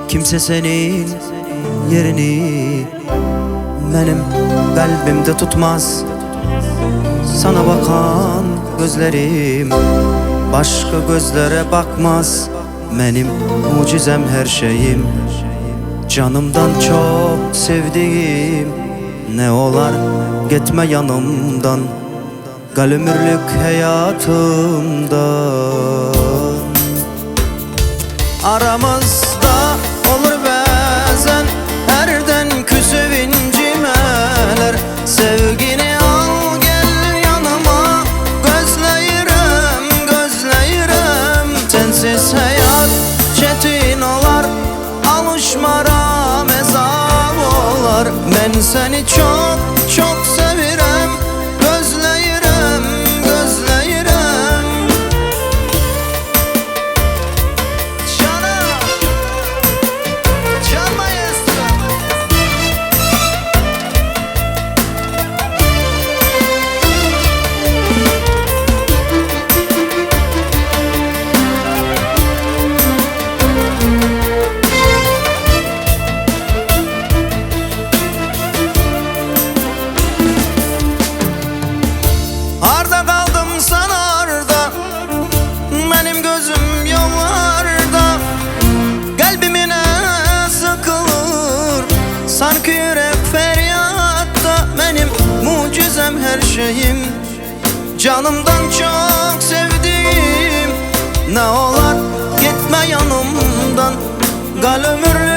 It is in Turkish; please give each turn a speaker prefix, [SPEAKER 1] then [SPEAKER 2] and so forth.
[SPEAKER 1] Kimse senin yerini benim kalbimde tutmaz. Sana bakan gözlerim başka gözlere bakmaz. Benim mucizem her şeyim, canımdan çok sevdiğim. Ne olar gitme yanımdan, kal ömürlük hayatımdan. Aramızda olur bazen herden küsevincimeler. Sevgini al gel yanıma, gözleyirim gözleyirim. Sensiz hayat çetin olar, alışmara mezar olar. Ben seni çok çok sevirim, gözleyirim gözleyirim. Canım çalmayız. Arda kaldım sanarda, benim gözüm yollarda. Kalbimine sıkılır sanki yürek feryatta. Benim mucizem her şeyim, canımdan çok sevdiğim. Ne olar gitme yanımdan, kal ömürlük